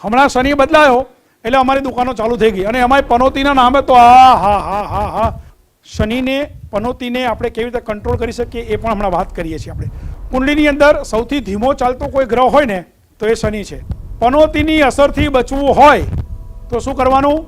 હમણાં શનિ બદલાયો એટલે અમારી દુકાનો ચાલુ થઈ ગઈ, અને એમાંય પનોતીના નામે તો હા હા હા હા હા શનિને પનોતીને આપણે કેવી રીતે કંટ્રોલ કરી શકીએ એ પણ હમણાં વાત કરીએ છીએ. આપણે કુંડલીની અંદર સૌથી ધીમો ચાલતો કોઈ ગ્રહ હોય ને તો એ શનિ છે. પનોતીની અસરથી બચવું હોય તો શું કરવાનું?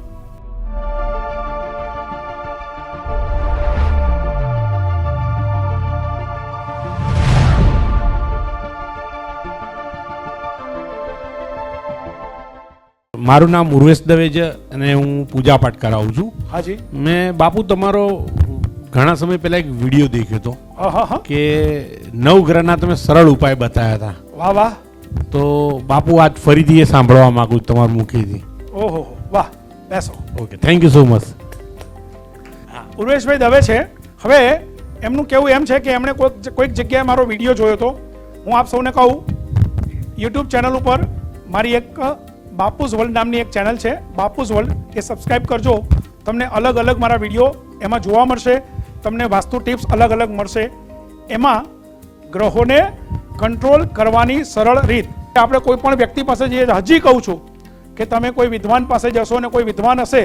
મારું નામ ઉર્વેશ દવે છે અને હું પૂજા પાઠ કરાવું છું. હાજી. મેં બાપુ તમારો ઘણા સમય પહેલા એક વિડીયો દેખ્યો હતો કે નવગ્રહના તમે સરળ ઉપાય બતાવ્યા હતા. વાહ વાહ. તો બાપુ આજ ફરીથી એ સાંભળવા માંગુ છું તમારા મુખેથી. ઓહો વાહ, બેસો. Okay, thank you so much. Urveshbhai Dave છે. હવે એમનું કેવું એમ છે કે એમણે કોઈક જગ્યાએ મારો વિડીયો જોયો હતો. હું આપ સૌને કહું, યુટ્યુબ ચેનલ ઉપર મારી એક બાપુઝ વર્લ્ડ નામની એક ચેનલ છે, બાપુઝ વર્લ્ડ, એ સબસ્ક્રાઈબ કરજો. તમને અલગ અલગ મારા વિડીયો એમાં જોવા મળશે. તમને વાસ્તુ ટિપ્સ અલગ અલગ મળશે. એમાં ગ્રહોને કંટ્રોલ કરવાની સરળ રીત. આપણે કોઈ પણ વ્યક્તિ પાસે જઈએ, હજી કહું છું કે તમે કોઈ વિદ્વાન પાસે જશો ને કોઈ વિદ્વાન હશે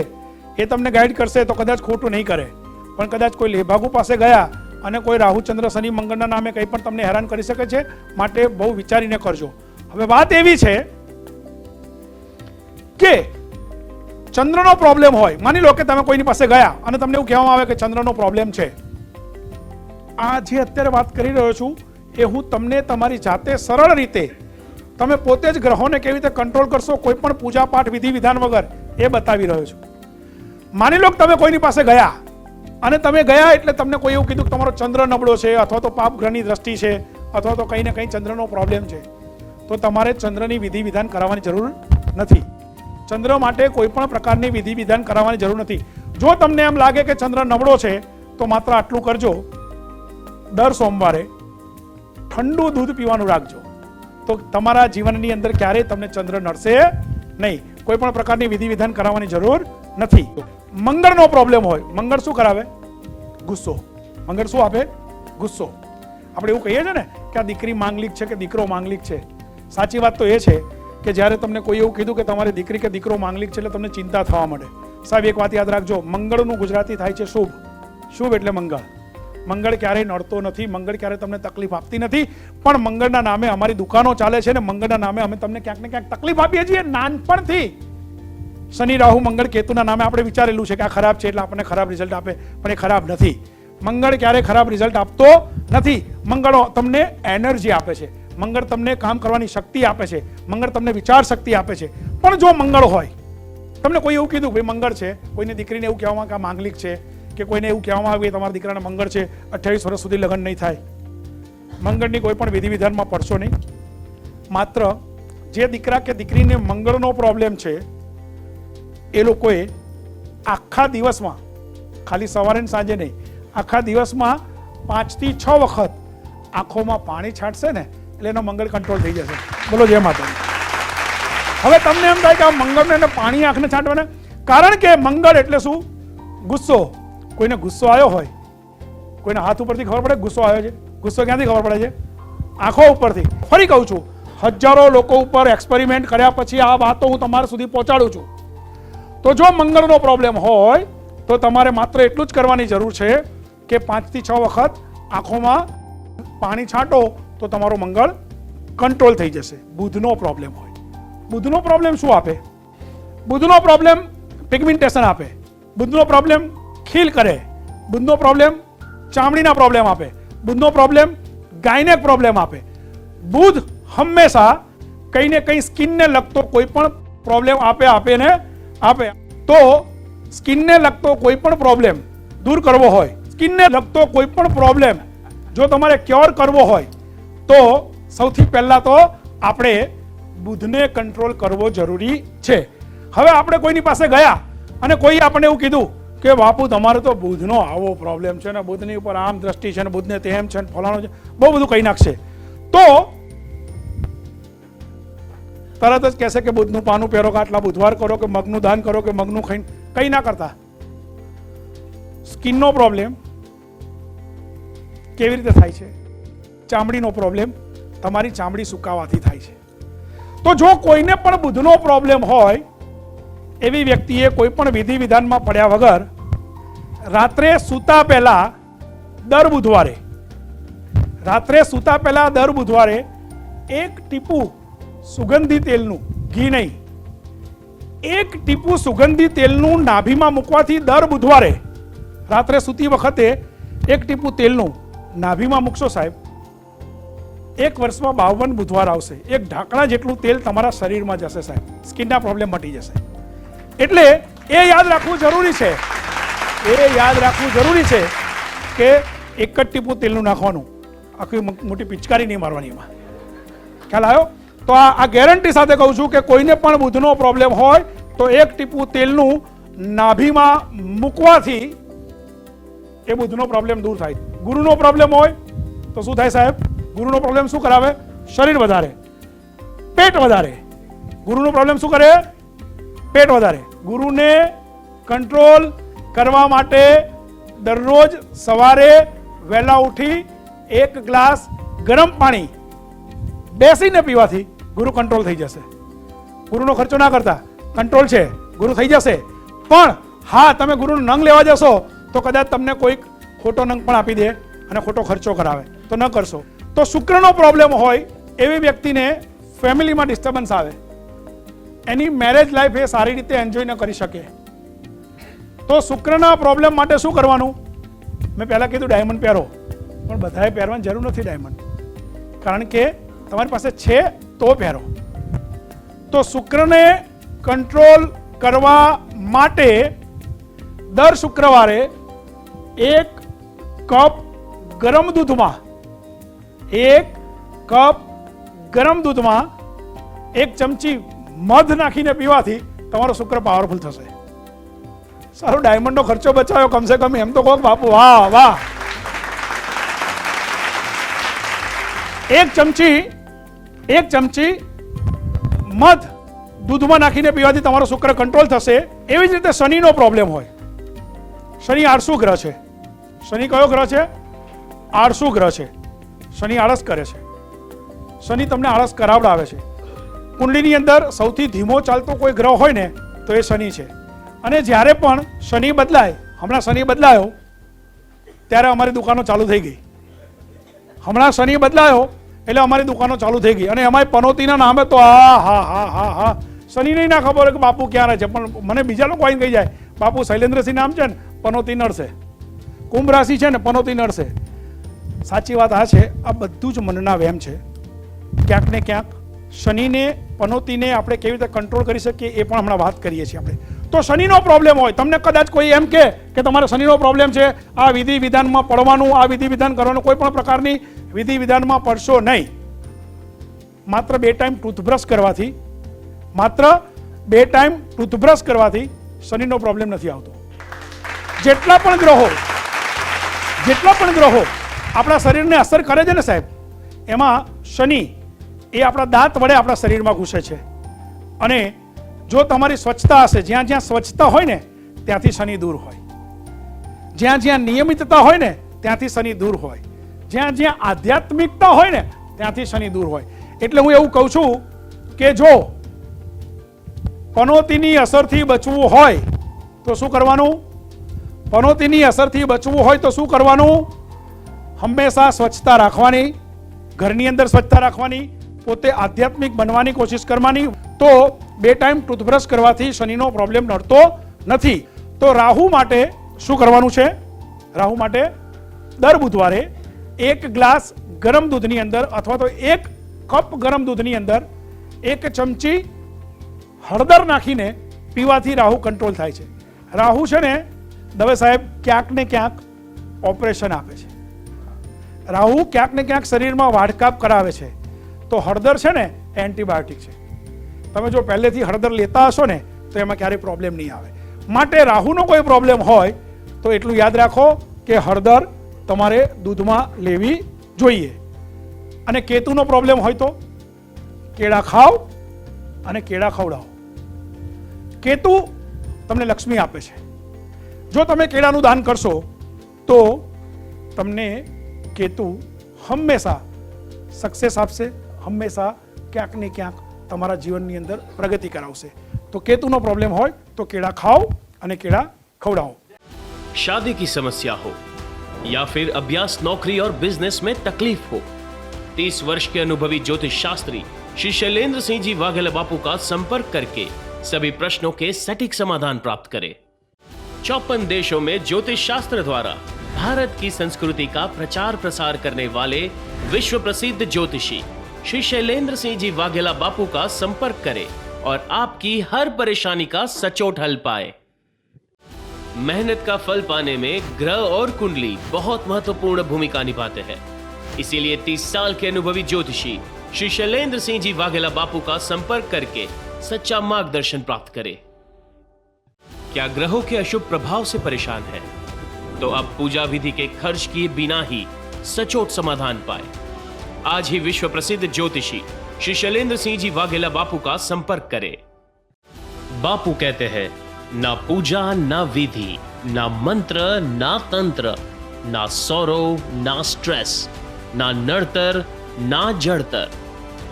એ તમને ગાઈડ કરશે તો કદાચ ખોટું નહીં કરે, પણ કદાચ કોઈ લેભાગુ પાસે ગયા અને કોઈ રાહુ ચંદ્ર શનિ મંગળના નામે કંઈ પણ તમને હેરાન કરી શકે છે. માટે બહુ વિચારીને કરજો. હવે વાત એવી છે કે ચંદ્રનો પ્રોબ્લેમ હોય, માની લો કે તમે કોઈની પાસે ગયા અને તમને એવું કહેવામાં આવે કે ચંદ્રનો પ્રોબ્લેમ છે. આ જે અત્યારે વાત કરી રહ્યો છું એ હું તમને તમારી જાતે સરળ રીતે તમે પોતે જ ગ્રહોને કેવી રીતે કંટ્રોલ કરશો કોઈ પણ પૂજા પાઠ વિધિ વિધાન વગર એ બતાવી રહ્યો છું. માની લો કે તમે કોઈની પાસે ગયા અને તમે ગયા એટલે તમને કોઈ એવું કીધું કે તમારો ચંદ્ર નબળો છે અથવા તો પાપ ગ્રહની દ્રષ્ટિ છે અથવા તો કંઈ ને કંઈ ચંદ્રનો પ્રોબ્લેમ છે, તો તમારે ચંદ્રની વિધિ વિધાન કરાવવાની જરૂર નથી. ચંદ્ર માટે કોઈ પણ પ્રકારની વિધિ વિધાન કરાવવાની જરૂર નથી. જો તમને એમ લાગે કે ચંદ્ર નબળો છે તો માત્ર આટલું કરજો, દર સોમવારે ઠંડુ દૂધ પીવાનું રાખજો, તો તમારા જીવનની અંદર ક્યારેય તમને ચંદ્ર નડશે નહીં. કોઈ પણ પ્રકારની વિધિ વિધાન કરાવવાની જરૂર નથી. મંગળનો પ્રોબ્લેમ હોય, મંગળ શું કરાવે? ગુસ્સો. મંગળ શું આપે? ગુસ્સો. આપણે એવું કહીએ છીએ ને કે આ દીકરી માંગલિક છે કે દીકરો માંગલિક છે. સાચી વાત તો એ છે કે જ્યારે તમને કોઈ એવું કીધું કે તમારી દીકરી કે દીકરો માંગલિક છે એટલે તમને ચિંતા થવા માંડે. સાહેબ એક વાત યાદ રાખજો, મંગળનું ગુજરાતી થાય છે શુભ. શુભ એટલે મંગળ. મંગળ ક્યારેય નડતો નથી, મંગળ ક્યારેય તમને તકલીફ આપતી નથી. પણ મંગળના નામે અમારી દુકાનો ચાલે છે ને મંગળના નામે અમે તમને ક્યાંક ને ક્યાંક તકલીફ આપીએ છીએ. નાનપણથી શનિ રાહુ મંગળ કેતુના નામે આપણે વિચારેલું છે કે આ ખરાબ છે એટલે આપણને ખરાબ રિઝલ્ટ આપે, પણ એ ખરાબ નથી. મંગળ ક્યારેય ખરાબ રિઝલ્ટ આપતો નથી. મંગળ તમને એનર્જી આપે છે, મંગળ તમને કામ કરવાની શક્તિ આપે છે, મંગળ તમને વિચાર શક્તિ આપે છે. પણ જો મંગળ હોય, તમને કોઈ એવું કીધું ભાઈ મંગળ છે, કોઈને દીકરીને એવું કહેવામાં કે આ માંગલિક છે, કે કોઈને એવું કહેવામાં આવે તમારા દીકરાને મંગળ છે, 28 વર્ષ સુધી લગ્ન નહીં થાય, મંગળની કોઈ પણ વિધિ વિધાનમાં પડશો નહીં. માત્ર જે દીકરા કે દીકરીને મંગળનો પ્રોબ્લેમ છે એ લોકોએ આખા દિવસમાં, ખાલી સવારે ને સાંજે નહીં, આખા દિવસમાં 5 થી 6 વખત આંખોમાં પાણી છાંટશે ને એટલે એનો મંગળ કંટ્રોલ થઈ જશે. બોલો જય માતા. હવે તમને એમ થાય કે આ મંગળને પાણી આંખને છાંટવાના, કારણ કે મંગળ એટલે શું? ગુસ્સો. કોઈને ગુસ્સો આવ્યો હોય, કોઈને હાથ ઉપરથી ખબર પડે ગુસ્સો આવ્યો છે? ગુસ્સો ક્યાંથી ખબર પડે છે? આંખો ઉપરથી. ફરી કહું છું, હજારો લોકો ઉપર એક્સપેરિમેન્ટ કર્યા પછી આ વાતો હું તમારા સુધી પહોંચાડું છું. તો જો મંગળનો પ્રોબ્લેમ હોય તો તમારે માત્ર એટલું જ કરવાની જરૂર છે કે 5 થી 6 વખત આંખોમાં પાણી છાંટો તો તમારો મંગળ કંટ્રોલ થઈ જશે. બુધનો પ્રોબ્લેમ હોય, બુધનો પ્રોબ્લેમ શું આપે? બુધનો પ્રોબ્લેમ પિગમેન્ટેશન આપે, બુધનો પ્રોબ્લેમ ખીલ કરે, બુધનો પ્રોબ્લેમ ચામડીના પ્રોબ્લેમ આપે, બુધનો પ્રોબ્લેમ ગાયનેક પ્રોબ્લેમ આપે. બુધ હંમેશા કંઈ ને કંઈ સ્કિનને લગતો કોઈ પણ પ્રોબ્લેમ આપે ને આપે. તો સ્કિનને લગતો કોઈ પણ પ્રોબ્લેમ દૂર કરવો હોય, સ્કિનને લગતો કોઈ પણ પ્રોબ્લેમ જો તમારે ક્યોર કરવો હોય તો સૌથી પહેલા તો આપણે બુધને કંટ્રોલ કરવો જરૂરી છે. હવે આપણે કોઈની પાસે ગયા અને કોઈ આપણે એવું કીધું કે બાપુ તમારે તો બુધનો આવો પ્રોબ્લેમ છે ને બુધની ઉપર આમ દ્રષ્ટિ છે ને બુધને તેમ છે ને ફલાણું છે, બહુ બધું કહી નાખશે, તો તરત જ કહેશે કે બુધનું પાનું પહેરો, કે આટલા બુધવાર કરો, કે મગનું દાન કરો, કે મગનું ખાઈને, કંઈ ના કરતા. સ્કિનનો પ્રોબ્લેમ કેવી રીતે થાય છે? ચામડીનો પ્રોબ્લેમ તમારી ચામડી સુકાવાથી થાય છે. તો જો કોઈને પણ બુધનો પ્રોબ્લેમ હોય એવી વ્યક્તિએ કોઈ પણ વિધિ વિધાનમાં પડ્યા વગર રાત્રે સૂતા પહેલા દર બુધવારે એક ટીપું સુગંધી તેલનું, ઘી નહીં, એક ટીપું સુગંધી તેલનું નાભીમાં મૂકવાથી દર બુધવારે રાત્રે સૂતી વખતે એક ટીપું તેલનું નાભીમાં મૂકશો સાહેબ, એક વર્ષમાં 52 બુધવાર આવશે. એક ઢાંકણા જેટલું તેલ તમારા શરીરમાં જશે સાહેબ. સ્કિનના પ્રોબ્લેમ મટી જશે. એટલે એ યાદ રાખવું જરૂરી છે કે એક જ ટીપું તેલનું નાખવાનું, આખી મોટી પિચકારી નહીં મારવાની એમાં. ખ્યાલ આવ્યો? તો આ ગેરંટી સાથે કહું છું કે કોઈને પણ બુધનો પ્રોબ્લેમ હોય તો એક ટીપું તેલનું નાભીમાં મૂકવાથી એ બુધનો પ્રોબ્લેમ દૂર થાય. ગુરુનો પ્રોબ્લેમ હોય તો શું થાય સાહેબ? ગુરુનો પ્રોબ્લેમ શું કરાવે? શરીર વધારે, પેટ વધારે. ગુરુનો પ્રોબ્લેમ શું કરે? પેટ વધારે. ગુરુને કંટ્રોલ કરવા માટે દરરોજ સવારે વહેલા ઉઠી એક ગ્લાસ ગરમ પાણી બેસીને પીવાથી ગુરુ કંટ્રોલ થઈ જશે. ગુરુનો ખર્ચો ના કરતા, કંટ્રોલ છે, ગુરુ થઈ જશે. પણ હા, તમે ગુરુનો નંગ લેવા જશો તો કદાચ તમને કોઈક ખોટો નંગ પણ આપી દે અને ખોટો ખર્ચો કરાવે, તો ન કરશો. તો શુક્રનો પ્રોબ્લેમ હોય એવી વ્યક્તિને ફેમિલીમાં ડિસ્ટર્બન્સ આવે, એની મેરેજ લાઈફ એ સારી રીતે એન્જોય ન કરી શકે. તો શુક્રના પ્રોબ્લેમ માટે શું કરવાનું? મેં પહેલાં કીધું ડાયમંડ પહેરો, પણ બધાએ પહેરવાની જરૂર નથી ડાયમંડ, કારણ કે તમારી પાસે છે તો પહેરો. તો શુક્રને કંટ્રોલ કરવા માટે દર શુક્રવારે એક કપ ગરમ દૂધમાં એક ચમચી મધ નાખીને પીવાથી તમારો શુક્ર પાવરફુલ થશે. સારું, ડાયમંડનો ખર્ચો બચાવ્યો કમસે કમ, એમ તો કહો બાપુ, વાહ વાહ. એક ચમચી મધ દૂધમાં નાખીને પીવાથી તમારો શુક્ર કંટ્રોલ થશે. એવી જ રીતે શનિનો પ્રોબ્લેમ હોય. શનિ આળસુ ગ્રહ છે. શનિ કયો ગ્રહ છે? આળસુ ગ્રહ છે. શનિ આળસ કરે છે. શનિ તમને આળસ કરાવડાવે છે. કુંડલીની અંદર સૌથી ધીમો ચાલતો કોઈ ગ્રહ હોય ને તો એ શનિ છે. અને જ્યારે પણ શનિ બદલાય, હમણાં શનિ બદલાયો ત્યારે અમારી દુકાનો ચાલુ થઈ ગઈ. હમણાં શનિ બદલાયો એટલે અમારી દુકાનો ચાલુ થઈ ગઈ. અને એમાંય પનોતીના નામે તો હા શનિ નહીં ના ખબર હોય કે બાપુ ક્યાં રહે છે, પણ મને બીજા લોકો આવીને કહી જાય બાપુ શૈલેન્દ્રસિંહ નામ છે ને, પનોતી નડશે. કુંભ રાશિ છે ને, પનોતી નડશે. સાચી વાત આ છે, આ બધું જ મનના વહેમ છે. ક્યાંક ને ક્યાંક શનિને, પનોતીને આપણે કેવી રીતે કંટ્રોલ કરી શકીએ એ પણ હમણાં વાત કરીએ છીએ આપણે. તો શનિનો પ્રોબ્લેમ હોય, તમને કદાચ કોઈ એમ કે તમારે શનિનો પ્રોબ્લેમ છે, આ વિધિ વિધાનમાં પડવાનું, આ વિધિ વિધાન કરવાનું, કોઈ પણ પ્રકારની વિધિ વિધાનમાં પડશો નહીં. માત્ર 2 ટાઈમ ટૂથબ્રશ કરવાથી શનિનો પ્રોબ્લેમ નથી આવતો. જેટલા પણ ગ્રહો આપણા શરીરને અસર કરે છે ને સાહેબ, એમાં શનિ એ આપણા દાંત વડે આપણા શરીરમાં ઘૂસે છે. અને જો તમારી સ્વચ્છતા હશે, જ્યાં જ્યાં સ્વચ્છતા હોય ને ત્યાંથી શનિ દૂર હોય, જ્યાં જ્યાં નિયમિતતા હોય ને ત્યાંથી શનિ દૂર હોય, જ્યાં જ્યાં આધ્યાત્મિકતા હોય ને ત્યાંથી શનિ દૂર હોય. એટલે હું એવું કહું છું કે જો પનોતીની અસરથી બચવું હોય તો શું કરવાનું? હંમેશા સ્વચ્છતા રાખવાની, ઘરની અંદર સ્વચ્છતા રાખવાની, પોતે આધ્યાત્મિક બનવાની કોશિશ કરવાની. તો 2 ટાઈમ ટૂથબ્રશ કરવાથી શનિનો પ્રોબ્લેમ નડતો નથી. તો રાહુ માટે શું કરવાનું છે? રાહુ માટે દર બુધવારે 1 ગ્લાસ ગરમ દૂધની અંદર અથવા તો 1 કપ ગરમ દૂધની અંદર 1 ચમચી હળદર નાખીને પીવાથી રાહુ કંટ્રોલ થાય છે. રાહુ છે ને દવે સાહેબ ક્યાંક ને ક્યાંક ઓપરેશન આપે છે. રાહુ ક્યાંક ને ક્યાંક શરીરમાં વાઢકાપ કરાવે છે. તો હળદર છે ને એન્ટીબાયોટિક છે. તમે જો પહેલેથી હળદર લેતા હશો ને તો એમાં ક્યારેય પ્રોબ્લેમ નહીં આવે. માટે રાહુનો કોઈ પ્રોબ્લેમ હોય તો એટલું યાદ રાખો કે હળદર તમારે દૂધમાં લેવી જોઈએ. અને કેતુનો પ્રોબ્લેમ હોય તો કેળા ખાવ અને કેળા ખવડાવો. કેતુ તમને લક્ષ્મી આપે છે. જો તમે કેળાનું દાન કરશો તો તમને કેતુ હંમેશા સક્સેસ આપશે, હંમેશા ક્યાંક ને ક્યાંક તમારા જીવનની અંદર પ્રગતિ કરાવશે. તો કેતુનો પ્રોબ્લેમ હોય તો કેળા ખાઓ અને કેળા खवड़ाओ. शादी की समस्या हो या फिर अभ्यास नौकरी और बिजनेस में तकलीफ हो, 30 वर्ष के अनुभवी ज्योतिष शास्त्री श्री शैलेंद्र सिंह जी वाघेला बापू का संपर्क करके सभी प्रश्नों के सटीक समाधान प्राप्त करें. 54 देशों में ज्योतिष शास्त्र द्वारा भारत की संस्कृति का प्रचार प्रसार करने वाले विश्व प्रसिद्ध ज्योतिषी श्री शैलेंद्र सिंह जी वाघेला बापू का संपर्क करें और आपकी हर परेशानी का सचोट हल पाए. मेहनत का फल पाने में ग्रह और कुंडली बहुत महत्वपूर्ण भूमिका निभाते हैं. इसीलिए 30 साल के अनुभवी ज्योतिषी श्री शैलेंद्र सिंह जी वाघेला बापू का संपर्क करके सच्चा मार्गदर्शन प्राप्त करें. क्या ग्रहों के अशुभ प्रभाव से परेशान हैं? तो अब पूजा विधि के खर्च किए बिना ही सचोट समाधान पाए. आज ही विश्व प्रसिद्ध ज्योतिषी श्री शैलेंद्र सिंह जी वाघेला बापू का संपर्क करें. बापू कहते हैं, ना पूजा ना विधि, ना मंत्र ना तंत्र, ना सौरव ना स्ट्रेस, ना नड़तर ना जड़तर.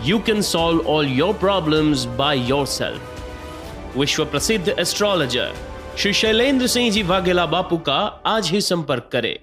You can solve all your problems by yourself. विश्व प्रसिद्ध एस्ट्रोलॉजर श्री शैलेंद्र सिंह जी वाघेला बापू का आज ही संपर्क करें.